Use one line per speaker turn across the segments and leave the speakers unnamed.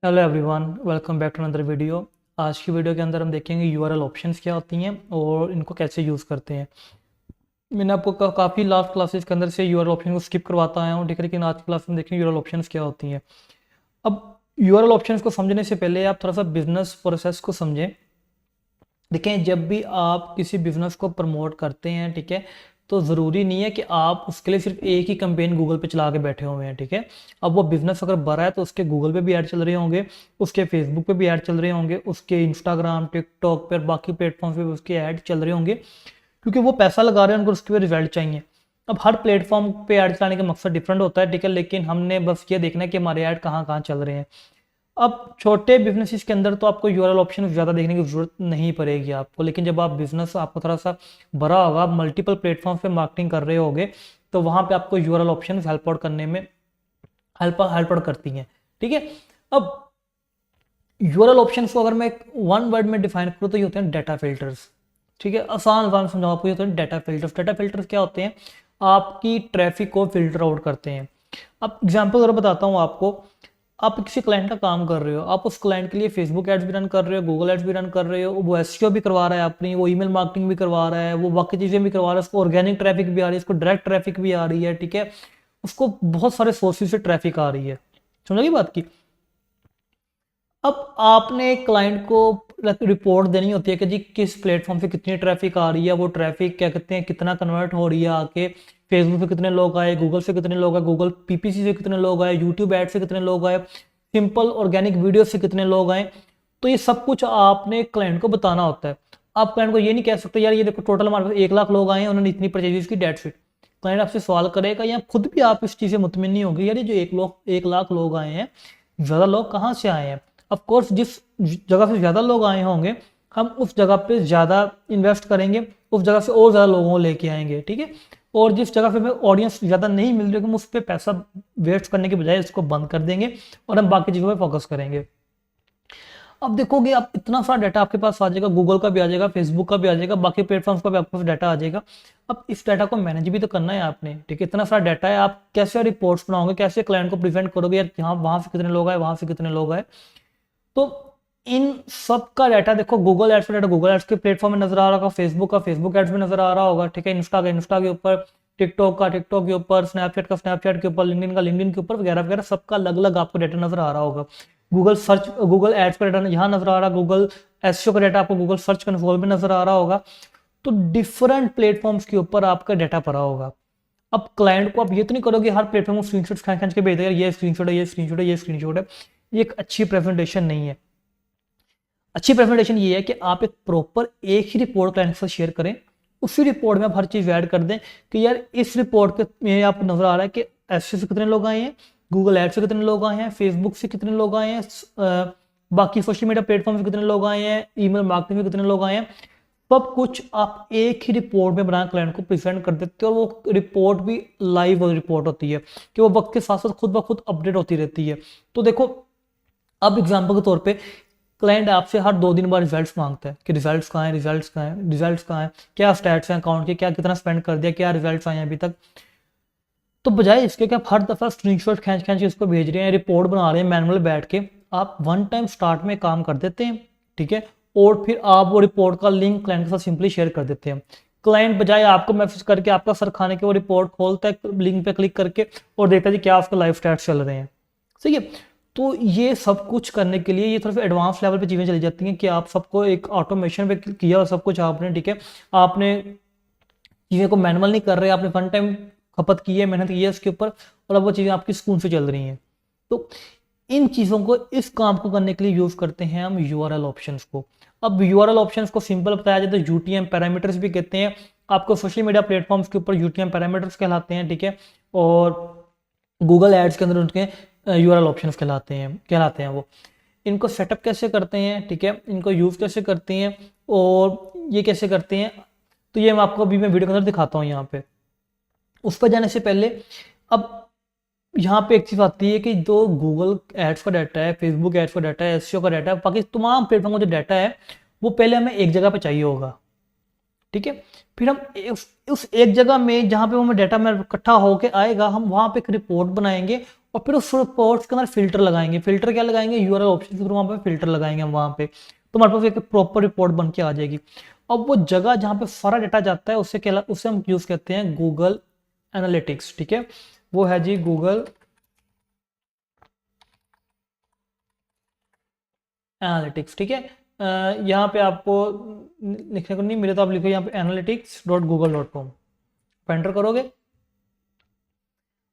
Hello everyone, welcome back to another video. आज की video के अंदर हम देखेंगे यूआरएल ऑप्शंस क्या होती हैं और इनको कैसे यूज़ करते हैं। मैंने आपको काफ़ी लास्ट क्लासेस के अंदर से यूआरएल ऑप्शन को स्किप करवाता आया हूँ, ठीक है। लेकिन आज की क्लास में देखेंगे यूआरएल ऑप्शंस क्या होती हैं। अब यूआरएल ऑप्शंस को समझने से पहले आप थोड़ा सा बिजनेस प्रोसेस को समझें। देखें, जब भी आप किसी बिजनेस को प्रमोट करते हैं, ठीक है, तो ज़रूरी नहीं है कि आप उसके लिए सिर्फ एक ही कैंपेन गूगल पे चला के बैठे हुए हैं, ठीक है। अब वो बिजनेस अगर बढ़ा है तो उसके गूगल पे भी ऐड चल रहे होंगे, उसके फेसबुक पे भी ऐड चल रहे होंगे, उसके इंस्टाग्राम टिकटॉक पर बाकी प्लेटफॉर्म पे भी उसके ऐड चल रहे होंगे, क्योंकि वो पैसा लगा रहे हैं, उनको उसके पे रिजल्ट चाहिए। अब हर प्लेटफॉर्म पे ऐड चलाने का मकसद डिफरेंट होता है, ठीक है, लेकिन हमने बस ये देखना है कि हमारे ऐड कहाँ कहाँ चल रहे हैं। अब छोटे बिजनेसेस के अंदर तो आपको यूआरएल ऑप्शन ज़्यादा देखने की जरूरत नहीं पड़ेगी आपको, लेकिन जब आप बिजनेस आपको थोड़ा सा बड़ा होगा, आप मल्टीपल प्लेटफॉर्म पे मार्केटिंग कर रहे होगे, तो वहाँ पे आपको यूआरएल ऑप्शन हेल्प आउट करने में हेल्प आउट करती हैं, ठीक है। अब यूआरएल ऑप्शन को अगर मैं वन वर्ड में डिफाइन करूँ तो ये होते हैं डाटा फिल्टर्स, ठीक है। आसान आसान समझाऊँ आपको, ये होते हैं डाटा फिल्टर्स। डाटा फिल्टर्स क्या होते हैं? आपकी ट्रैफिक को फिल्टर आउट करते हैं। अब एग्जाम्पल अगर बताता हूँ आपको, आप किसी क्लाइंट का काम कर रहे हो, आप उस क्लाइंट के लिए फेसबुक एड्स भी रन कर रहे हो, गूगल एड्स भी रन कर रहे हो, वो एसईओ भी करवा रहा है अपनी, वो ईमेल मार्केटिंग भी करवा रहा है, वो बाकी चीज़ें भी करवा रहा है, उसको ऑर्गेनिक ट्रैफिक भी आ रही है, उसको डायरेक्ट ट्रैफिक भी आ रही है, ठीक है। उसको बहुत सारे सोर्सेज से ट्रैफिक आ रही है। समझ बात की। अब आपने क्लाइंट को रिपोर्ट देनी होती है कि जी किस प्लेटफॉर्म से कितनी ट्रैफिक आ रही है, वो ट्रैफिक क्या कहते हैं कितना कन्वर्ट हो रही है आके, फेसबुक पे कितने लोग आए, गूगल से कितने लोग आए, गूगल पीपीसी से कितने लोग आए, यूट्यूब एड से कितने लोग आए, सिंपल ऑर्गेनिक वीडियो से कितने लोग आए। तो ये सब कुछ आपने क्लाइंट को बताना होता है। आप क्लाइंट को ये नहीं कह सकते यार ये देखो टोटल हमारे पास 1 लाख लोग आए हैं, उन्होंने इतनी परचेजेस की, डेट शीट। क्लाइंट आपसे सवाल करेगा या खुद भी आप इस चीज़ से मुतमिन नहीं होगी, यार ये जो 1 लाख लोग आए हैं, ज़्यादा लोग कहाँ से आए हैं। ऑफ कोर्स जिस जगह से ज़्यादा लोग आए होंगे, हम उस जगह पे ज़्यादा इन्वेस्ट करेंगे, उस जगह से और ज़्यादा लोगों को लेके आएंगे, ठीक है। और जिस जगह पे हमें ऑडियंस ज़्यादा नहीं मिल रही, हम उस पर पैसा वेस्ट करने के बजाय इसको बंद कर देंगे और हम बाकी चीज़ों पे फोकस करेंगे। अब देखोगे, आप इतना सारा डाटा आपके पास आ जाएगा, गूगल का भी आ जाएगा, फेसबुक का भी आ जाएगा, बाकी प्लेटफॉर्म्स का भी आपके पास डाटा आ जाएगा। अब इस डाटा को मैनेज भी तो करना है आपने, ठीक है। इतना सारा डाटा है, आप कैसे रिपोर्ट्स बनाओगे, कैसे क्लाइंट को प्रिवेंट करोगे यार यहाँ वहां से कितने लोग आए, वहां से कितने लोग आए। तो इन सब का डाटा देखो, गूगल एड्स का डाटा गूगल एड्स के प्लेटफॉर्म में नजर आ रहा होगा, फेसबुक का फेसबुक एड्स में नजर आ रहा होगा, ठीक है। इंस्टा का इंस्टा के ऊपर, टिकटॉक का टिकटॉक के ऊपर, स्नैपचैट का स्नैपचैट के ऊपर, लिंक्डइन का लिंक्डइन के ऊपर, वगैरह वगैरह सबका अलग अलग आपको डाटा नजर आ रहा होगा। गूगल सर्च गूगल एड्स का डाटा यहाँ नजर आ रहा है, गूगल एसईओ का डाटा आपको गूगल सर्च कंसोल में नजर आ रहा होगा। तो डिफरेंट प्लेटफॉर्म्स के ऊपर आपका डाटा पड़ा होगा। अब क्लाइंट को आप ये तो नहीं करोगे हर प्लेटफॉर्म को स्क्रीनशॉट खींच खींच के भेज देगा, ये स्क्रीनशॉट है, ये स्क्रीनशॉट है, ये स्क्रीनशॉट है। ये एक अच्छी प्रेजेंटेशन नहीं है। अच्छी प्रेजेंटेशन ये है कि आप एक प्रॉपर एक ही रिपोर्ट क्लाइंट के साथ शेयर करें, उसी रिपोर्ट में आप हर चीज़ ऐड कर दें कि यार इस रिपोर्ट के में आपको नजर आ रहा है कि एसईओ से कितने लोग आए हैं, गूगल एड से कितने लोग आए हैं, फेसबुक से कितने लोग आए हैं, बाकी सोशल मीडिया प्लेटफॉर्म से कितने लोग आए हैं, ईमेल मार्केटिंग में कितने लोग आए हैं। सब कुछ आप एक ही रिपोर्ट में बना क्लाइंट को प्रेजेंट कर देते हो, और वो रिपोर्ट भी लाइव रिपोर्ट होती है कि वो वक्त के साथ साथ खुद ब खुद अपडेट होती रहती है। तो देखो, अब एग्जाम्पल के तौर पे क्लाइंट आपसे हर 2 दिन बाद रिजल्ट्स मांगता है कि रिजल्ट्स कहाँ हैं, रिजल्ट्स कहाँ हैं, रिजल्ट्स कहाँ हैं, क्या स्टैट्स हैं अकाउंट के, क्या कितना स्पेंड कर दिया, क्या रिजल्ट्स आए हैं अभी तक। तो बजाय इसके कि आप हर दफ़ा स्क्रीनशॉट खींच खींच के इसको भेज रहे हैं, रिपोर्ट बना रहे हैं मैनुअल बैठ के, आप वन टाइम स्टार्ट में काम कर देते हैं, ठीक है। और फिर आप वो रिपोर्ट का लिंक क्लाइंट के साथ सिंपली शेयर कर देते हैं। क्लाइंट बजाय आपको मैसेज करके आपका सर खाने के वो रिपोर्ट खोलता है लिंक पे क्लिक करके और देखता है जी क्या उसके लाइव स्टैट्स चल रहे हैं, सही है। तो ये सब कुछ करने के लिए ये थोड़ा सा एडवांस लेवल पे चीज़ें चली जाती हैं कि आप सबको एक ऑटोमेशन पे किया और सब कुछ आपने, ठीक है। आपने चीज़ें को मैनुअल नहीं कर रहे, आपने वन टाइम खपत की है, मेहनत की है उसके ऊपर, और अब वो चीज़ें आपकी सुकून से चल रही हैं। तो इन चीज़ों को, इस काम को करने के लिए यूज़ करते हैं हम यूआरएल ऑप्शंस को। अब यूआरएल ऑप्शंस को सिंपल बताया जाए तो यूटीएम पैरामीटर्स भी कहते हैं। आपको सोशल मीडिया प्लेटफॉर्म्स के ऊपर यूटीएम पैरामीटर्स कहलाते हैं, ठीक है। और गूगल एड्स के अंदर उनके यूआरएल ऑप्शंस कहलाते हैं वो। इनको सेटअप कैसे करते हैं, ठीक है, इनको यूज़ कैसे करते हैं और ये कैसे करते हैं, तो ये मैं आपको अभी मैं वीडियो के अंदर दिखाता हूँ यहाँ पे। उस पर जाने से पहले, अब यहाँ पे एक चीज़ आती है कि जो गूगल एड्स का डाटा है, फेसबुक एड्स का डाटा है, एसईओ का डाटा है, बाकी तमाम प्लेटफॉर्म का जो डाटा है वो पहले हमें एक जगह पे चाहिए होगा, ठीक है। फिर हम उस एक जगह में जहाँ पे हमें डाटा में इकट्ठा होके आएगा, हम वहाँ पे एक रिपोर्ट बनाएंगे और फिर उस रिपोर्ट्स के अंदर फिल्टर लगाएंगे। फिल्टर क्या लगाएंगे, यूआरएल ऑप्शन के थ्रू वहाँ पे फिल्टर लगाएंगे हम वहाँ पे, तो हमारे पास एक प्रॉपर रिपोर्ट बन के आ जाएगी। अब वो जगह जहाँ पे सारा डेटा जाता है उसे हम यूज करते हैं गूगल एनालिटिक्स। ठीक है, वो है जी गूगल एनालिटिक्स। ठीक है, यहाँ पे आपको लिखने को नहीं मिले तो आप लिखो यहाँ पे analytics.google.com, एंटर करोगे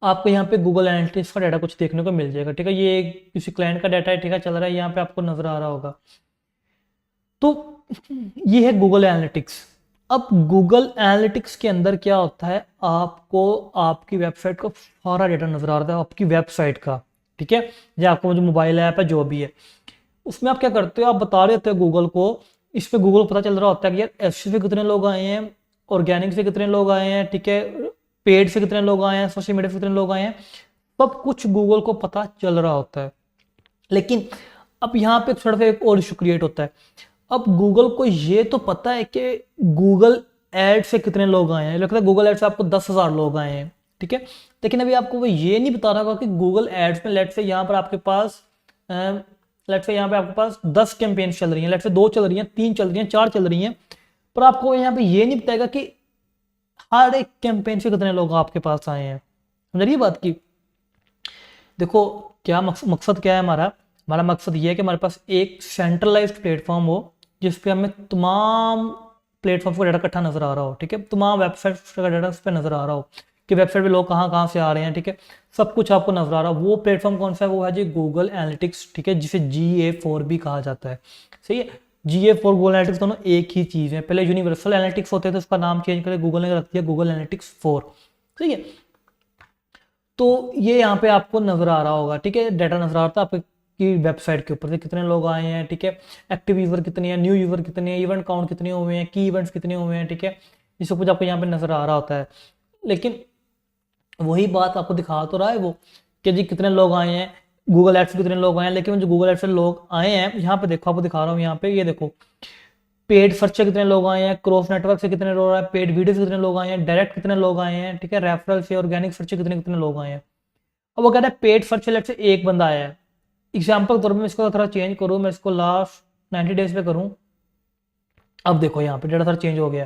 आपको यहाँ पे गूगल एनालिटिक्स का डाटा कुछ देखने को मिल जाएगा। ठीक है, ये किसी क्लाइंट का डाटा है, ठीक है, चल रहा है, यहाँ पे आपको नजर आ रहा होगा। तो ये है गूगल एनालिटिक्स। अब गूगल एनालिटिक्स के अंदर क्या होता है, आपको आपकी वेबसाइट का सारा डेटा नजर आ रहा है, आपकी वेबसाइट का। ठीक है, या आपको जो मोबाइल ऐप है जो भी है, उसमें आप क्या करते हो, आप बता रहे होते हो गूगल को, इस पे गूगल को पता चल रहा होता है कि यार एफ से कितने लोग आए हैं, ऑर्गेनिक से कितने लोग आए हैं, ठीक है, पेड से कितने लोग आए हैं, सोशल मीडिया से कितने लोग आए हैं, सब कुछ गूगल को पता चल रहा होता है। लेकिन अब यहाँ पे थोड़ा सा एक और इशू क्रिएट होता है। अब गूगल को ये तो पता है कि गूगल एड से कितने लोग आए हैं, लगता है गूगल एड से आपको 10,000 लोग आए हैं। ठीक है, लेकिन अभी आपको वो ये नहीं बता रहा होगा कि गूगल एड्स में लेट से यहाँ पर आपके पास लेट से यहाँ पे आपके पास 10 कैंपेन चल रही हैं, लेट से 2 चल रही हैं, 3 चल रही हैं, 4 चल रही हैं, पर आपको यहाँ पे ये नहीं बताएगा कि हर एक कैंपेन से कितने लोग आपके पास आए हैं। समझ रही बात की। देखो क्या मकसद क्या है हमारा, हमारा मकसद ये है कि हमारे पास एक सेंट्रलाइज्ड प्लेटफॉर्म हो जिसपे हमें तमाम प्लेटफॉर्म का डाटा इकट्ठा नजर आ रहा हो। ठीक है, तमाम वेबसाइट का डाटा उस पर नजर आ रहा हो कि वेबसाइट पे लोग कहाँ कहाँ से आ रहे हैं। ठीक है, सब कुछ आपको नजर आ रहा है। वो प्लेटफॉर्म कौन सा है, वो है जी गूगल एनालिटिक्स। ठीक है, जिसे GA4 भी कहा जाता है। सही है, GA4 गूगल एनालिटिक्स दोनों एक ही चीज है। पहले यूनिवर्सल एनालिटिक्स होते थे, उसका नाम चेंज करके गूगल ने रख दिया गूगल एनालिटिक्स 4। सही है, तो ये यहाँ पे आपको नजर आ रहा होगा। ठीक है, डाटा नजर आ रहा था आपकी वेबसाइट के ऊपर से कितने लोग आए हैं। ठीक है, एक्टिव यूजर कितने हैं, न्यू यूजर कितने हैं, इवेंट काउंट कितने हुए हैं, की इवेंट्स कितने हुए हैं। ठीक है, ये सब कुछ आपको यहाँ पे नजर आ रहा होता है। लेकिन वही बात आपको दिखा तो रहा है वो कि जी कितने लोग आए हैं, गूगल एड्स कितने लोग आए हैं, लेकिन जो गूगल एड्स से लोग आए हैं यहाँ पे देखो, आपको दिखा रहा हूँ यहाँ पे, ये देखो पेड सर्च से कितने लोग आए हैं, क्रॉस नेटवर्क से कितने लोग आए हैं, पेड वीडियो से कितने लोग आए हैं, डायरेक्ट कितने लोग आए हैं। ठीक है, रेफरल से, ऑर्गेनिक सर्च से कितने कितने लोग आए हैं। अब वो कहता है पेड सर्च लेट से एक बंदा आया है, एग्जाम्पल के तौर पर मैं इसको थोड़ा चेंज करूँ, मैं इसको लास्ट 90 डेज पे करूँ। अब देखो यहाँ पे डेटा थोड़ा चेंज हो गया,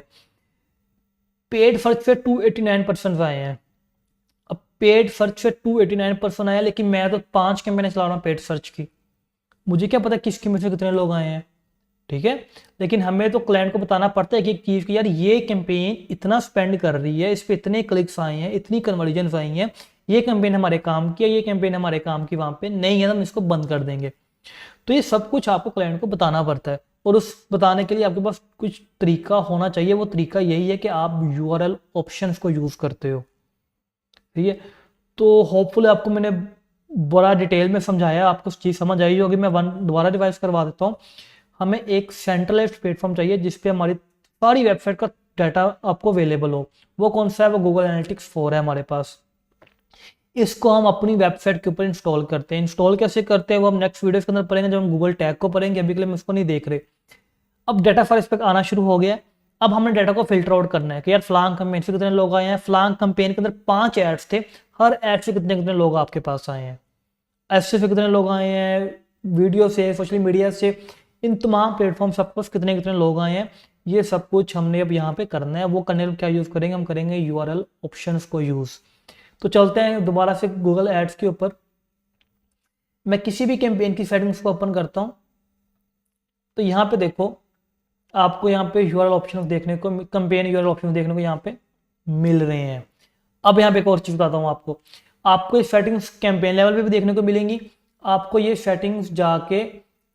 पेड सर्च से 289% आए हैं। अब पेड सर्च से 289% आया, लेकिन मैं तो 5 कैंपेन चला रहा हूँ पेड सर्च की, मुझे क्या पता किसकी में से कितने लोग आए हैं। ठीक है, लेकिन हमें तो क्लाइंट को बताना पड़ता है कि एक चीज की यार ये कैंपेन इतना स्पेंड कर रही है, इस पे इतने क्लिक्स आए हैं, इतनी कन्वर्जन आई हैं, ये कैंपेन हमारे काम की है, ये कैंपेन हमारे काम की वहां पे नहीं है, तो हम इसको बंद कर देंगे। तो ये सब कुछ आपको क्लाइंट को बताना पड़ता है, और उस बताने के लिए आपके पास कुछ तरीका होना चाहिए। वो तरीका यही है कि आप URL ऑप्शंस को यूज करते हो। ठीक है, तो होपफुली आपको मैंने बड़ा डिटेल में समझाया, आपको चीज़ समझ आई होगी। मैं दोबारा रिवाइज करवा देता हूँ। हमें एक सेंट्रलाइज्ड प्लेटफॉर्म चाहिए जिसपे हमारी सारी वेबसाइट का डाटा आपको अवेलेबल हो। वो कौन सा है, वो गूगल एनालिटिक्स 4 है हमारे पास। इसको हम अपनी वेबसाइट के ऊपर इंस्टॉल करते हैं। इंस्टॉल कैसे करते हैं वो हम नेक्स्ट वीडियो के अंदर पढ़ेंगे, जब हम गूगल टैग को पढ़ेंगे। अभी के लिए हम इसको नहीं देख रहे। अब डाटा फॉर इस पर आना शुरू हो गया है। अब हमने डाटा को फिल्टर आउट करना है कि यार फ्लांग कैंपेन से कितने लोग आए हैं, फ्लांग कैंपेन के अंदर 5 एड्स थे, हर एड से कितने कितने लोग आपके पास आए हैं, ऐसे से कितने लोग आए हैं, वीडियो से, सोशल मीडिया से, इन तमाम प्लेटफॉर्म सब कुछ कितने कितने लोग आए हैं, ये सब कुछ हमने अब यहाँ पे करना है। वो करने में क्या यूज करेंगे, हम करेंगे URL ऑप्शंस को यूज। तो चलते हैं दोबारा से गूगल एड्स के ऊपर। मैं किसी भी कैंपेन की सेटिंग्स को ओपन करता हूँ, तो यहाँ पे देखो आपको यहाँ पे URL ऑप्शन देखने को, कैंपेन URL ऑप्शन देखने को यहाँ पे मिल रहे हैं। अब यहाँ पे एक और चीज बताता हूँ आपको, ये सेटिंग्स कैंपेन लेवल पे भी देखने को मिलेंगी। आपको ये सेटिंग्स जाके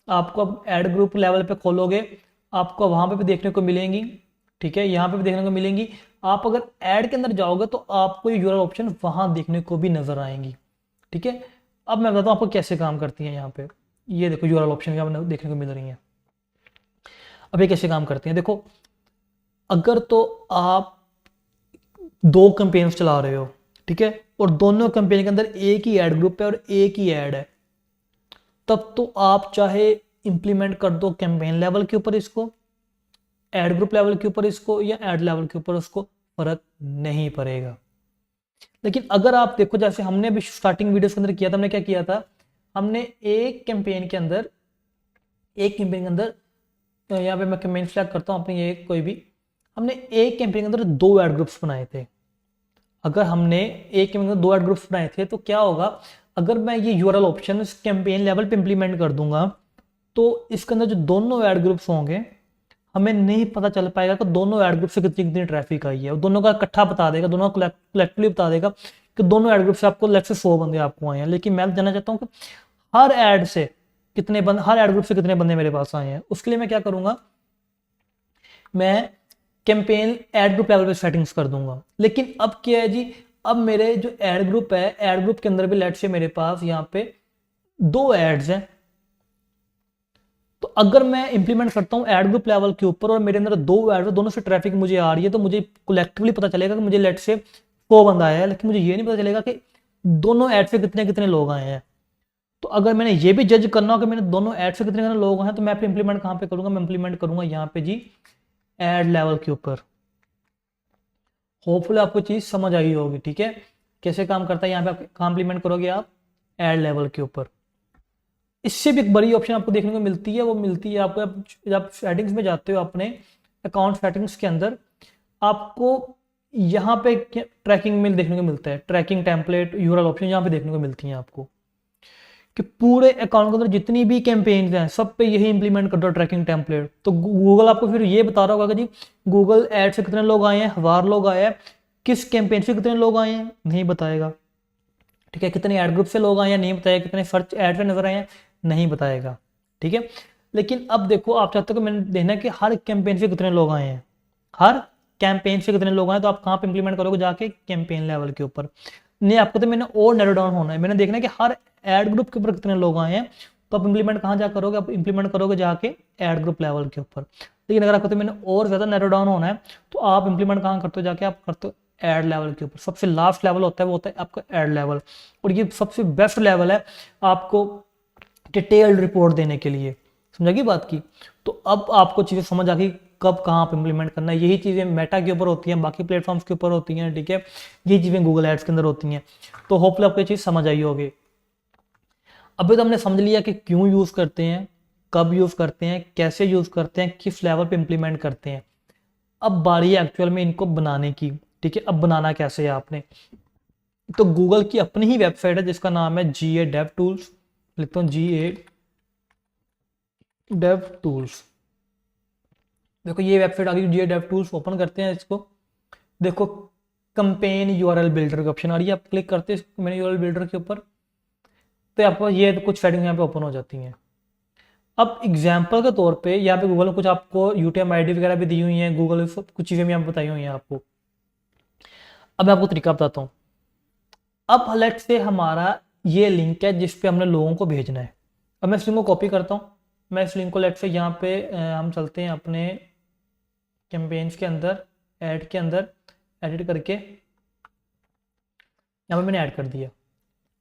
आपको अब एड ग्रुप लेवल पे खोलोगे, आपको वहां पे भी देखने को मिलेंगी। ठीक है, यहाँ पे भी देखने को मिलेंगी। आप अगर ऐड के अंदर जाओगे तो आपको ये URL ऑप्शन वहां देखने को भी नजर आएंगी। ठीक है, अब मैं बताता हूँ आपको कैसे काम करती है। यहाँ पे ये देखो URL ऑप्शन देखने को मिल रही है। अब ये कैसे काम करती हैं, देखो अगर तो आप 2 कैंपेन्स चला रहे हो, ठीक है, और दोनों कैंपेन के अंदर एक ही एड ग्रुप है और एक ही ऐड है, तब तो आप चाहे इंप्लीमेंट कर दो कैंपेन लेवल के ऊपर इसको, एड ग्रुप लेवल के ऊपर इसको, या एड लेवल के ऊपर, उसको फर्क नहीं पड़ेगा। लेकिन अगर आप देखो, जैसे हमने अभी स्टार्टिंग वीडियोस के अंदर किया था, हमने क्या किया था, हमने एक कैंपेन के अंदर यहाँ पे मैं कैंपेन सेलेक्ट करता हूँ अपनी, ये कोई भी, हमने एक कैंपेन के अंदर 2 एड ग्रुप्स बनाए थे। अगर हमने एक कैंपेन के अंदर 2 एड ग्रुप्स बनाए थे तो क्या होगा, अगर मैं ये यूआरएल ऑप्शन इस कैंपेन लेवल पे इंप्लीमेंट कर दूंगा तो इसके अंदर जो दोनों एड ग्रुप्स होंगे, हमें नहीं पता चल पाएगा कि दोनों एड ग्रुप से कितनी कितनी ट्रैफिक आई है। दोनों का इकट्ठा बता देगा, दोनों का कलेक्टिवली बता देगा कि दोनों एड ग्रुप से आपको लेट से 100 बंदे आपको आए हैं। लेकिन मैं जानना चाहता हूँ कि हर एड ग्रुप से कितने बंदे मेरे पास आए हैं। उसके लिए मैं क्या करूंगा, मैं कैंपेन एड ग्रुप लेवल पे सेटिंग्स कर दूंगा। लेकिन अब क्या है जी, अब मेरे जो एड ग्रुप है, एड ग्रुप के अंदर भी लेट से मेरे पास यहाँ पे 2 एड्स हैं। तो अगर मैं इंप्लीमेंट करता हूँ एड ग्रुप लेवल के ऊपर और मेरे अंदर 2 एड, दोनों से ट्रैफिक मुझे आ रही है, तो मुझे कलेक्टिवली पता चलेगा कि मुझे लेट से 100 बंदा आया है, लेकिन मुझे ये नहीं पता चलेगा कि दोनों एड से कितने कितने लोग आए हैं। तो अगर मैंने ये भी जज करना हो कि मैंने दोनों एड से कितने कितने लोग हैं, तो मैं फिर इंप्लीमेंट कहाँ पे करूंगा, मैं इंप्लीमेंट करूंगा यहाँ पे जी एड लेवल के ऊपर। होपफुली आपको चीज समझ आई होगी, ठीक है, कैसे काम करता है। यहाँ पे आप कहाँ इंप्लीमेंट करोगे, आप एड लेवल के ऊपर। इससे भी एक बड़ी ऑप्शन आपको देखने को मिलती है, वो मिलती है आपको जब आप सेटिंग्स में जाते हो अपने अकाउंट सेटिंग्स के अंदर, आपको यहाँ पे ट्रैकिंग में देखने को मिलता है, ट्रैकिंग टेम्पलेट यूआरएल ऑप्शन यहाँ पे देखने को मिलती हैं आपको, कि पूरे अकाउंट के अंदर जितनी भी कैंपेन्स हैं सब पे यही इंप्लीमेंट कर दो ट्रैकिंग टेम्पलेट। तो गूगल आपको फिर ये बता रहा होगा कि जी गूगल एड से कितने लोग आए हैं, हज़ार लोग आए हैं, किस कैंपेन से कितने लोग आए हैं नहीं बताएगा, ठीक है, कितने एड ग्रुप से लोग आए हैं नहीं बताएगा, कितने सर्च एड पे नजर आए हैं नहीं बताएगा, ठीक है। लेकिन अब देखो, आप चाहते हो कि मैंने देखना कि हर कैंपेन से कितने लोग आए हैं, हर कैंपेन से कितने लोग आए, तो आप कहाँ पे इंप्लीमेंट करोगे, जाके कैंपेन लेवल के ऊपर। नहीं, आपको तो मैंने और नैरो डाउन होना है, मैंने देखना है कि हर एड ग्रुप के ऊपर कितने लोग आए हैं, तो आप इंप्लीमेंट कहाँ जा करोगे, आप इंप्लीमेंट करोगे जाके एड ग्रुप लेवल के ऊपर। लेकिन अगर आपको तो मैंने और ज्यादा नैरो डाउन होना है, तो आप इंप्लीमेंट कहाँ करते हो, जाके आप करते हो एड लेवल के ऊपर। सबसे लास्ट लेवल होता है वो होता है आपका एड लेवल, और ये सबसे बेस्ट लेवल है आपको डिटेल्ड रिपोर्ट देने के लिए। समझा बात की। तो अब आपको चीजें समझ आ गई कब कहाँ आप इंप्लीमेंट करना है। यही चीजें मेटा के ऊपर होती हैं, बाकी प्लेटफॉर्म्स के ऊपर होती हैं, ठीक है, यही चीजें गूगल एड्स के अंदर होती हैं। तो होपफुली आपको ये चीज समझ आई होगी। अभी तो हमने समझ लिया कि क्यों यूज करते हैं, कब यूज करते हैं, कैसे यूज करते हैं, किस लेवल पे इंप्लीमेंट करते हैं। अब बारी है एक्चुअल में इनको बनाने की, ठीक है। अब बनाना कैसे है आपने, तो गूगल की अपनी ही वेबसाइट है जिसका नाम है GA डेव टूल्स। लिखता हूँ GA डेव टूल्स। देखो ये वेबसाइट आ गई GA डेव टूल्स, ओपन करते हैं इसको। देखो कंपेन यूआरएल बिल्डर की ऑप्शन आ रही है, आप क्लिक करते हैं मैंने यूआरएल बिल्डर के ऊपर, तो आपको ये तो कुछ सेटिंग यहाँ पे ओपन हो जाती हैं। अब एग्जाम्पल के तौर पे यहाँ पे गूगल ने कुछ आपको यूटीएम आईडी वगैरह भी दी हुई हैं, गूगल कुछ चीज़ें भी यहाँ पे बताई हुई हैं आपको। अब मैं आपको तरीका बताता हूँ। अब लेट से हमारा ये लिंक है जिस पे हमने लोगों को भेजना है। अब मैं इस लिंक को कॉपी करता हूँ, मैं इस लिंक को लेट से यहाँ पे हम चलते हैं अपने कैंपेन्स के अंदर, ऐड के अंदर, एडिट करके यहाँ पे मैंने ऐड कर दिया।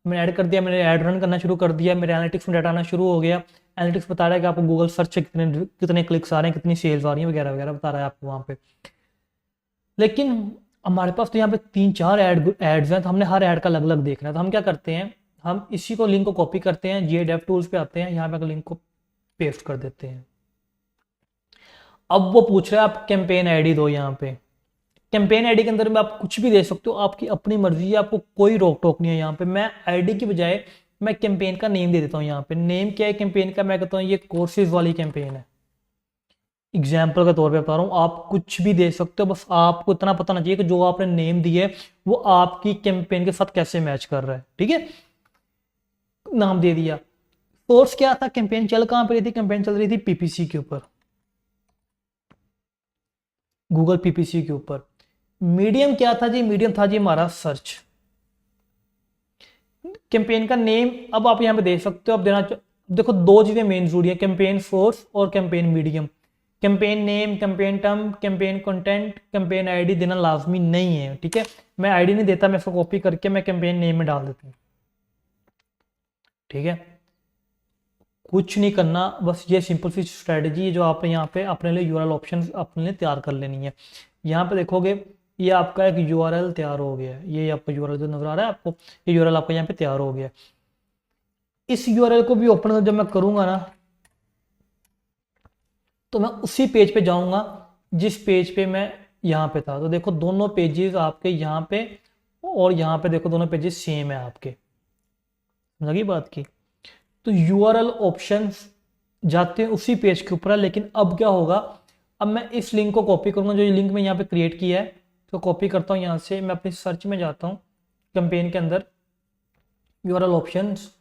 मैंने ऐड रन करना शुरू कर दिया, मेरे एनालिटिक्स में डाटा आना शुरू हो गया। एनालिटिक्स बता रहा है कि आपको गूगल सर्च से कितने कितने क्लिक्स आ रहे हैं, कितनी सेल्स आ रही हैं वगैरह वगैरह बता रहा है आपको वहाँ पे। लेकिन हमारे पास तो यहाँ पे 3-4 एड्स हैं, तो हमने हर ऐड का अलग अलग देखना है। तो हम क्या करते हैं, हम इसी को लिंक को कॉपी करते हैं, GA डेव टूल्स पे आते हैं, यहाँ पे लिंक को पेस्ट कर देते हैं। अब वो पूछ रहा है आप कैंपेन आईडी दो। यहाँ पे कैंपेन आईडी के अंदर में आप कुछ भी दे सकते हो, आपकी अपनी मर्जी है, आपको कोई रोक टोक नहीं है। यहाँ पे मैं आईडी की बजाय मैं कैंपेन का नेम दे देता हूँ। यहाँ पे नेम क्या है कैंपेन का, मैं कहता हूँ ये कोर्सेज वाली कैंपेन है। एग्जाम्पल के तौर पे बता रहा हूँ, आप कुछ भी दे सकते हो, बस आपको इतना पता ना चाहिए कि जो आपने नेम दिए वो आपकी कैंपेन के साथ कैसे मैच कर रहा है, ठीक है। नाम दे दिया। सोर्स क्या था, कैंपेन चल कहां पर रही थी, कैंपेन चल रही थी PPC के ऊपर, गूगल PPC के ऊपर। मीडियम क्या था जी, मीडियम था जी हमारा सर्च। कैंपेन का नेम अब आप यहां पे दे सकते हो, अब देना देखो 2 चीजें मेन जरूरी है, कैंपेन सोर्स और campaign medium. Campaign name, campaign term, campaign content, campaign ID देना लाजमी नहीं है, ठीक है। मैं आईडी नहीं देता, मैं इसको कॉपी करके मैं कैंपेन नेम में डाल देता हूँ, ठीक है। कुछ नहीं करना, बस ये सिंपल सी स्ट्रेटजी है जो आपने यहाँ पे अपने लिए यूआरएल ऑप्शन अपने लिए तैयार कर लेनी है। यहाँ पे देखोगे ये आपका एक यूआरएल तैयार हो गया है। ये आपका यूआरएल जो नजर आ रहा है आपको, ये यूआरएल आपका यहाँ पे तैयार हो गया है। इस यूआरएल को भी ओपन जब मैं करूंगा ना, तो मैं उसी पेज पे जाऊंगा जिस पेज पे मैं यहाँ पे था। तो देखो दोनों पेजेस आपके यहाँ पे और यहाँ पे देखो दोनों पेजेस सेम है आपके, समझ बात की। तो यूआरएल ऑप्शंस जाते हैं उसी पेज के ऊपर है, लेकिन अब क्या होगा, अब मैं इस लिंक को कॉपी करूंगा, जो ये लिंक मैं यहाँ पे क्रिएट किया है, तो कॉपी करता हूँ यहाँ से, मैं अपनी सर्च में जाता हूँ कैंपेन के अंदर यूआरएल ऑप्शंस,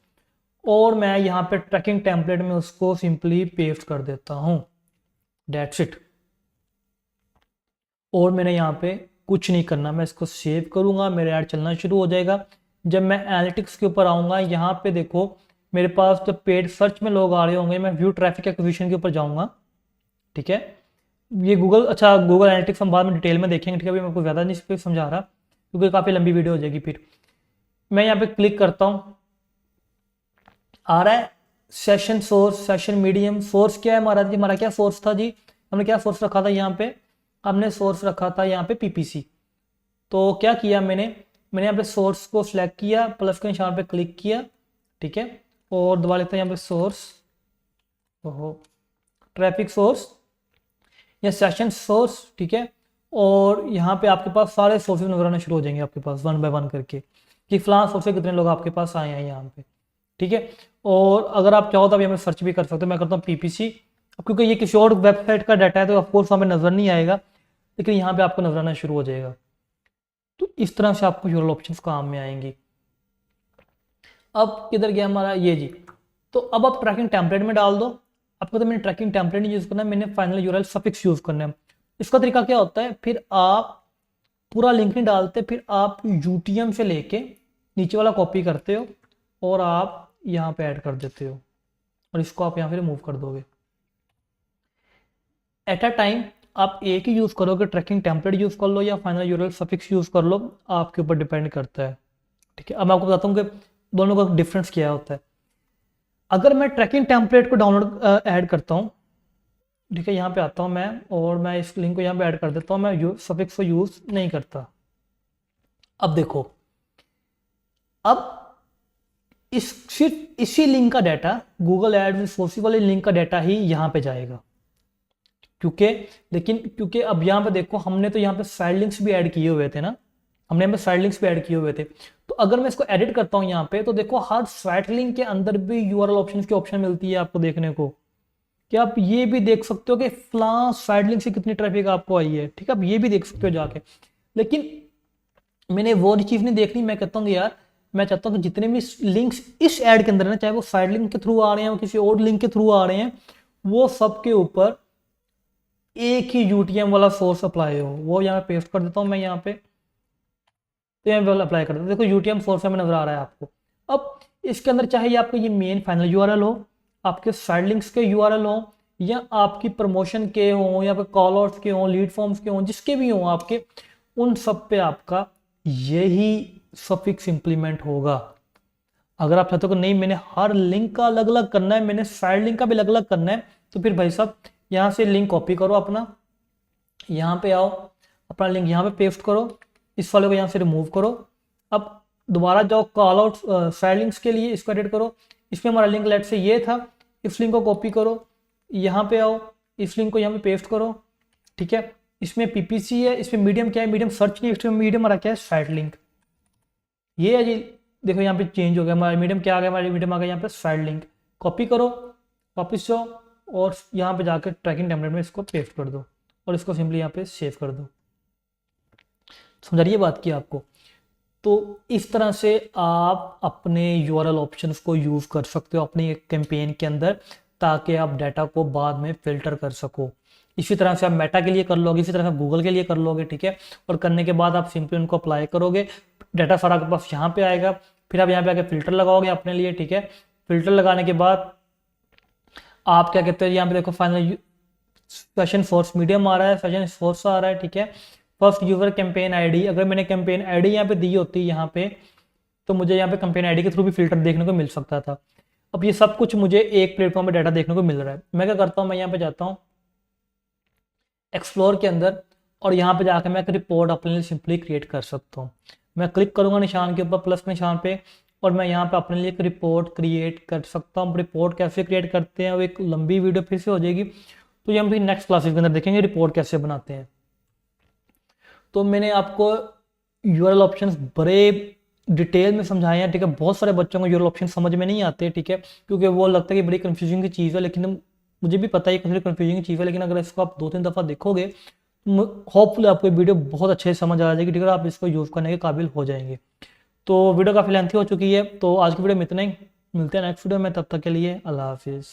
और मैं यहाँ पे ट्रैकिंग टेम्पलेट में उसको सिंपली पेस्ट कर देता हूँ, दैट्स इट। और मैंने यहाँ पे कुछ नहीं करना, मैं इसको सेव करूंगा, मेरा ऐड चलना शुरू हो जाएगा। जब मैं एनालिटिक्स के ऊपर आऊंगा, यहाँ पे देखो मेरे पास जब पेड सर्च में लोग आ रहे होंगे, मैं व्यू ट्रैफिक एक्विजिशन के ऊपर जाऊंगा, ठीक है। ये गूगल, अच्छा गूगल एनालिटिक्स हम बाद में डिटेल में देखेंगे, ठीक है। अभी मैं आपको ज़्यादा नहीं इस पर समझा रहा क्योंकि काफ़ी लंबी वीडियो हो जाएगी फिर। मैं यहाँ पे क्लिक करता हूँ, आ रहा है session source, session medium. Source क्या है हमारा जी, हमारा क्या सोर्स था जी, हमने क्या सोर्स रखा था यहाँ पे, हमने सोर्स रखा था यहाँ पे पीपीसी। तो क्या किया मैंने यहाँ पे सोर्स को सिलेक्ट किया, प्लस के निशान पे क्लिक किया, ठीक है, और दबा लेते हैं यहाँ पे सोर्स, ओहो ट्रैफिक सोर्स या सेशन सोर्स, ठीक है। और यहाँ पे आपके पास सारे सोर्सेज नजर आने शुरू हो जाएंगे आपके पास वन बाय वन करके, कि फलां सोर्स से कितने लोग आपके पास आए हैं यहाँ पे, ठीक है। और अगर आप चाहो तो आप यहाँ पे सर्च भी कर सकते हो। मैं करता हूँ पीपीसी, क्योंकि ये किसी और वेबसाइट का डाटा है तो ऑफकोर्स हमें नजर नहीं आएगा, लेकिन यहाँ पे आपको नजर आना शुरू हो जाएगा। तो इस तरह से आपको यूआरएल ऑप्शंस काम में आएंगी। अब किधर गया हमारा ये जी, तो अब आप ट्रैकिंग टेम्पलेट में डाल दो। आपको तो मैंने ट्रैकिंग टेम्पलेट नहीं यूज करना है, मैंने फाइनल यूआरएल सफिक्स यूज करना है। इसका तरीका क्या होता है, फिर आप पूरा लिंक नहीं डालते, फिर आप यूटीएम से लेके नीचे वाला कॉपी करते हो और आप यहाँ पे ऐड कर देते हो, और इसको आप यहाँ पे रिमूव कर दोगे। एट अ टाइम आप एक ही यूज करोगे, ट्रैकिंग टेम्पलेट यूज कर लो या फाइनल यूआरएल सफिक्स यूज कर लो, आपके ऊपर डिपेंड करता है, ठीक है। अब मैं आपको बताता हूँ कि दोनों का डिफरेंस क्या होता है। अगर मैं ट्रैकिंग टेम्पलेट को डाउनलोड ऐड करता हूँ, ठीक है, यहाँ पे आता हूँ मैं और मैं इस लिंक को यहाँ पे ऐड कर देता हूँ, मैं सफिक्स को यूज नहीं करता। अब देखो, अब सिर्फ इसी लिंक का डाटा, गूगल एड सोर्सेज वाले लिंक का डाटा ही यहाँ पे जाएगा, क्योंकि अब यहाँ पे देखो हमने तो यहाँ पे साइड लिंक्स भी ऐड किए हुए थे ना, हमने यहाँ पे साइड लिंक्स भी ऐड किए हुए थे। तो अगर मैं इसको एडिट करता हूँ यहाँ पे, तो देखो हर साइड लिंक के अंदर भी यूआरएल ऑप्शंस की ऑप्शन मिलती है आपको देखने को, कि आप ये भी देख सकते हो कि फलां साइड लिंक से कितनी ट्रैफिक आपको आई है, ठीक है, आप ये भी देख सकते हो जाके। लेकिन मैंने वो चीज़ नहीं देखनी, मैं कहता हूँ कि यार मैं चाहता हूँ कि जितने भी लिंक्स इस ऐड के अंदर है, चाहे वो साइड लिंक के थ्रू आ रहे हैं या किसी और लिंक के थ्रू आ रहे हैं, वो सबके ऊपर एक ही यूटीएम वाला सोर्स अप्लाई हो। वो यहाँ पे पेस्ट कर देता हूँ मैं यहाँ पे, तो यहाँ पे अप्लाई कर देता हूँ। देखो यूटीएम सोर्स में नजर आ रहा है आपको। अब इसके अंदर चाहे आपको ये मेन फाइनल यूआरएल हो, आपके साइड लिंक्स के यूआरएल हो, या आपकी प्रमोशन के हो, या कॉल आउट्स के हो, लीड फॉर्म्स के हो, जिसके भी हो आपके, उन सब पे आपका यही सफिक्स इंप्लीमेंट होगा। अगर आप चाहते हो कि नहीं मैंने हर लिंक का अलग अलग करना है, मैंने साइड लिंक का भी अलग अलग करना है, तो फिर भाई साहब यहाँ से लिंक कॉपी करो अपना, यहाँ पे आओ, अपना लिंक यहाँ पे पेस्ट करो, इस वाले को यहाँ से रिमूव करो। अब दोबारा जाओ कॉल आउट साइड लिंक्स के लिए, इसको एडिट करो, इसमें हमारा लिंक लेट से ये था, इस लिंक को कॉपी करो, यहाँ पे आओ, इस लिंक को यहाँ पे पेस्ट करो, ठीक है। इसमें पीपीसी है, इसमें मीडियम क्या है, मीडियम सर्च नहीं, इसमें मीडियम हमारा क्या है, साइड लिंक, ये है जी। देखो यहाँ पे चेंज हो गया, हमारा मीडियम क्या आ गया, हमारा मीडियम आ गया यहाँ पे साइड लिंक। कॉपी करो, वापस जाओ और यहाँ पे जाकर ट्रैकिंग टेम्पलेट में इसको पेस्ट कर दो और इसको सिंपली यहाँ पे सेव कर दो। समझ रही है बात की आपको। तो इस तरह से आप अपने यूआरएल ऑप्शंस को यूज कर सकते हो अपनी एक कैंपेन के अंदर, ताकि आप डाटा को बाद में फिल्टर कर सको। इसी तरह से आप मेटा के लिए कर लोगे, इसी तरह से आप गूगल के लिए कर लोगे, ठीक है। और करने के बाद आप सिंपली उनको अप्लाई करोगे, डाटा सारा आपके पास यहाँ पे आएगा, फिर आप यहाँ पे आके फिल्टर लगाओगे अपने लिए, ठीक है। फिल्टर लगाने के बाद आप क्या कहते हैं, यहाँ पे देखो फाइनल सेशन सोर्स मीडियम आ रहा है, सेशन सोर्स आ रहा है, ठीक है। फर्स्ट यूजर कैंपेन आईडी, अगर मैंने कैंपेन आईडी यहाँ पे दी होती यहाँ पे, तो मुझे यहाँ पे कैंपेन आईडी के थ्रू भी फिल्टर देखने को मिल सकता था। अब ये सब कुछ मुझे एक प्लेटफॉर्म पे डाटा देखने को मिल रहा है। मैं क्या करता हूँ, मैं यहाँ पे जाता हूँ एक्सप्लोर के अंदर, और यहाँ पे जाकर मैं एक रिपोर्ट अपने लिए सिंपली क्रिएट कर सकता हूँ। मैं क्लिक करूँगा निशान के ऊपर, प्लस के निशान पे, और मैं यहाँ पे अपने लिए एक रिपोर्ट क्रिएट कर सकता हूँ। रिपोर्ट कैसे क्रिएट करते हैं वो एक लंबी वीडियो फिर से हो जाएगी, तो ये हम भी नेक्स्ट क्लासेस के अंदर देखेंगे रिपोर्ट कैसे बनाते हैं। तो मैंने आपको यूआरएल ऑप्शंस बड़े डिटेल में समझाए हैं, ठीक है। बहुत सारे बच्चों को यूआरएल ऑप्शन समझ में नहीं आते, ठीक है, क्योंकि वो लगता है कि बड़ी कंफ्यूजिंग की चीज़ है, लेकिन मुझे भी पता है कि कंफ्यूजिंग की चीज़ है, लेकिन अगर इसको आप 2-3 दफ़ा देखोगे होपफुली आपको ये वीडियो बहुत अच्छे से समझ आ जाएगी, ठीक है। आप इसको यूज़ करने के काबिल हो जाएंगे। तो वीडियो काफ़ी लेंथी हो चुकी है, तो आज की वीडियो में इतना ही। मिलते हैं नेक्स्ट वीडियो में, तब तक के लिए अल्लाह हाफिज़।